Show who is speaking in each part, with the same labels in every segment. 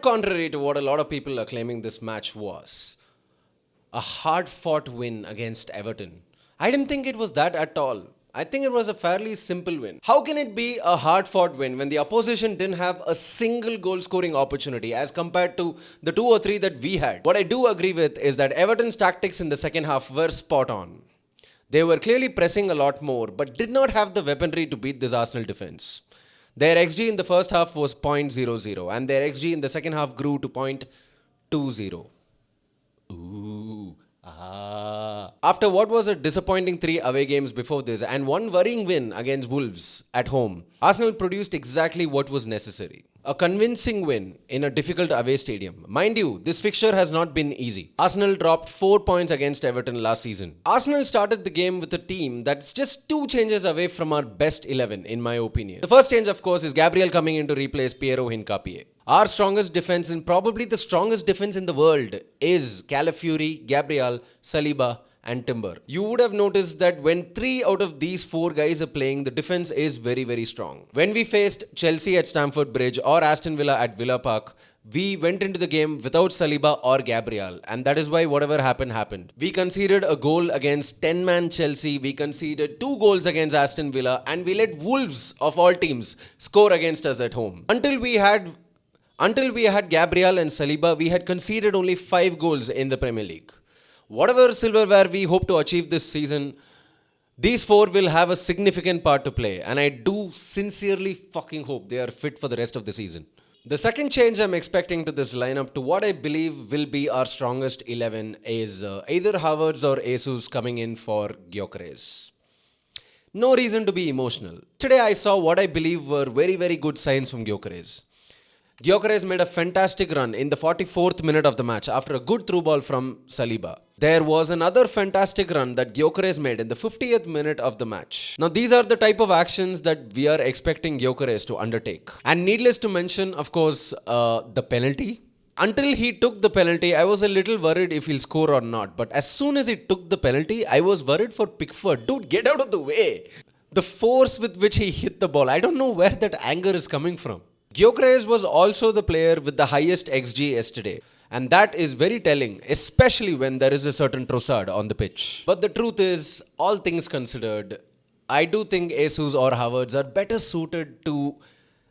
Speaker 1: contrary to what a lot of people are claiming this match was, a hard-fought win against Everton. I didn't think it was that at all. I think it was a fairly simple win. How can it be a hard-fought win when the opposition didn't have a single goal-scoring opportunity as compared to the 2 or 3 that we had? What I do agree with is that Everton's tactics in the second half were spot on. They were clearly pressing a lot more, but did not have the weaponry to beat this Arsenal defense. Their XG in the first half was 0.00 and their XG in the second half grew to 0.20. After what was a disappointing 3 away games before this and 1 worrying win against Wolves at home, Arsenal produced exactly what was necessary. A convincing win in a difficult away stadium. Mind you, this fixture has not been easy. Arsenal dropped 4 points against Everton last season. Arsenal started the game with a team that's just 2 changes away from our best 11, in my opinion. The first change, of course, is Gabriel coming in to replace Piero Hincapié. Our strongest defense, and probably the strongest defense in the world, is Calafiori, Gabriel, Saliba, and Timber. You would have noticed that when 3 out of these 4 guys are playing, the defense is very, very strong. When we faced Chelsea at Stamford Bridge or Aston Villa at Villa Park, we went into the game without Saliba or Gabriel, and that is why whatever happened. We conceded a goal against 10-man Chelsea, we conceded 2 goals against Aston Villa, and we let Wolves, of all teams, score against us at home. Until we had Gabriel and Saliba, we had conceded only 5 goals in the Premier League. Whatever silverware we hope to achieve this season, these 4 will have a significant part to play, and I do sincerely fucking hope they are fit for the rest of the season. The second change I'm expecting to this lineup to what I believe will be our strongest 11 is either Havertz or Jesus coming in for Gyökeres. No reason to be emotional. Today I saw what I believe were very, very good signs from Gyökeres. Gyökeres made a fantastic run in the 44th minute of the match after a good through ball from Saliba. There was another fantastic run that Gyökeres made in the 50th minute of the match. Now these are the type of actions that we are expecting Gyökeres to undertake. And needless to mention, of course, the penalty. Until he took the penalty, I was a little worried if he'll score or not. But as soon as he took the penalty, I was worried for Pickford. Dude, get out of the way. The force with which he hit the ball, I don't know where that anger is coming from. Gyökeres was also the player with the highest XG yesterday. And that is very telling, especially when there is a certain Trossard on the pitch. But the truth is, all things considered, I do think Jesus or Havertz are better suited to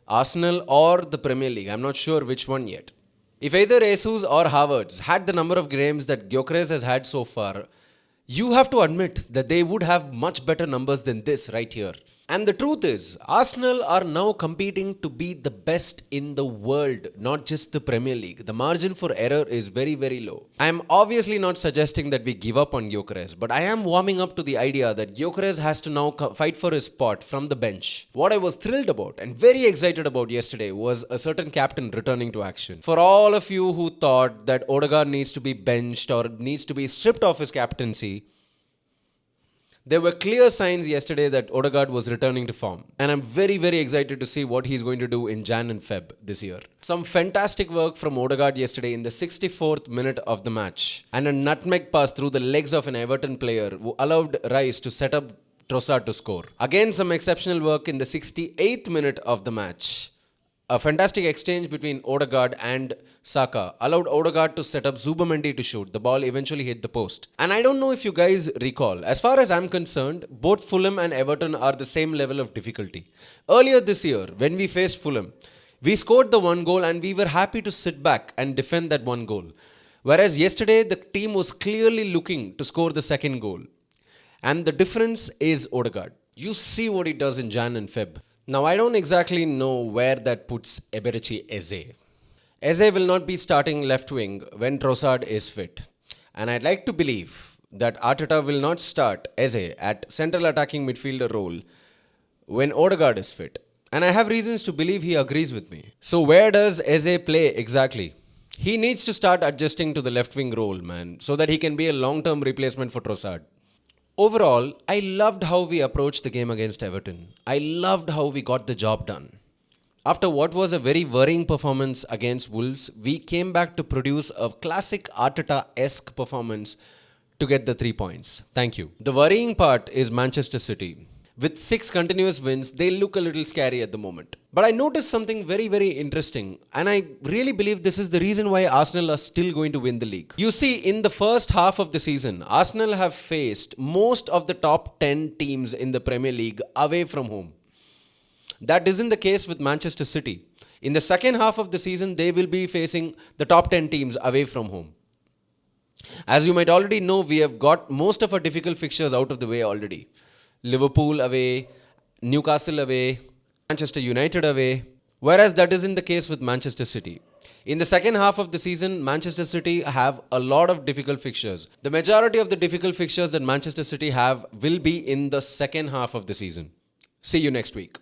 Speaker 1: Arsenal or the Premier League. I'm not sure which one yet. If either Jesus or Havertz had the number of games that Gyökeres has had so far, you have to admit that they would have much better numbers than this right here. And the truth is, Arsenal are now competing to be the best in the world, not just the Premier League. The margin for error is very, very low. I am obviously not suggesting that we give up on Gyökeres, but I am warming up to the idea that Gyökeres has to now fight for his spot from the bench. What I was thrilled about and very excited about yesterday was a certain captain returning to action. For all of you who thought that Odegaard needs to be benched or needs to be stripped of his captaincy, there were clear signs yesterday that Odegaard was returning to form. And I'm very, very excited to see what he's going to do in Jan and Feb this year. Some fantastic work from Odegaard yesterday in the 64th minute of the match. And a nutmeg pass through the legs of an Everton player who allowed Rice to set up Trossard to score. Again, some exceptional work in the 68th minute of the match. A fantastic exchange between Odegaard and Saka allowed Odegaard to set up Zubamendi to shoot. The ball eventually hit the post. And I don't know if you guys recall, as far as I'm concerned, both Fulham and Everton are the same level of difficulty. Earlier this year, when we faced Fulham, we scored the 1 goal and we were happy to sit back and defend that 1 goal. Whereas yesterday, the team was clearly looking to score the 2nd goal. And the difference is Odegaard. You see what he does in Jan and Feb. Now, I don't exactly know where that puts Eberechi Eze. Eze will not be starting left wing when Trossard is fit. And I'd like to believe that Arteta will not start Eze at central attacking midfielder role when Odegaard is fit. And I have reasons to believe he agrees with me. So where does Eze play exactly? He needs to start adjusting to the left wing role, man, so that he can be a long-term replacement for Trossard. Overall, I loved how we approached the game against Everton. I loved how we got the job done. After what was a very worrying performance against Wolves, we came back to produce a classic Arteta-esque performance to get the 3 points. Thank you. The worrying part is Manchester City. With 6 continuous wins, they look a little scary at the moment. But I noticed something very, very interesting, and I really believe this is the reason why Arsenal are still going to win the league. You see, in the first half of the season, Arsenal have faced most of the top 10 teams in the Premier League away from home. That isn't the case with Manchester City. In the second half of the season, they will be facing the top 10 teams away from home. As you might already know, we have got most of our difficult fixtures out of the way already. Liverpool away, Newcastle away, Manchester United away, whereas that isn't the case with Manchester City. In the second half of the season, Manchester City have a lot of difficult fixtures. The majority of the difficult fixtures that Manchester City have will be in the second half of the season. See you next week.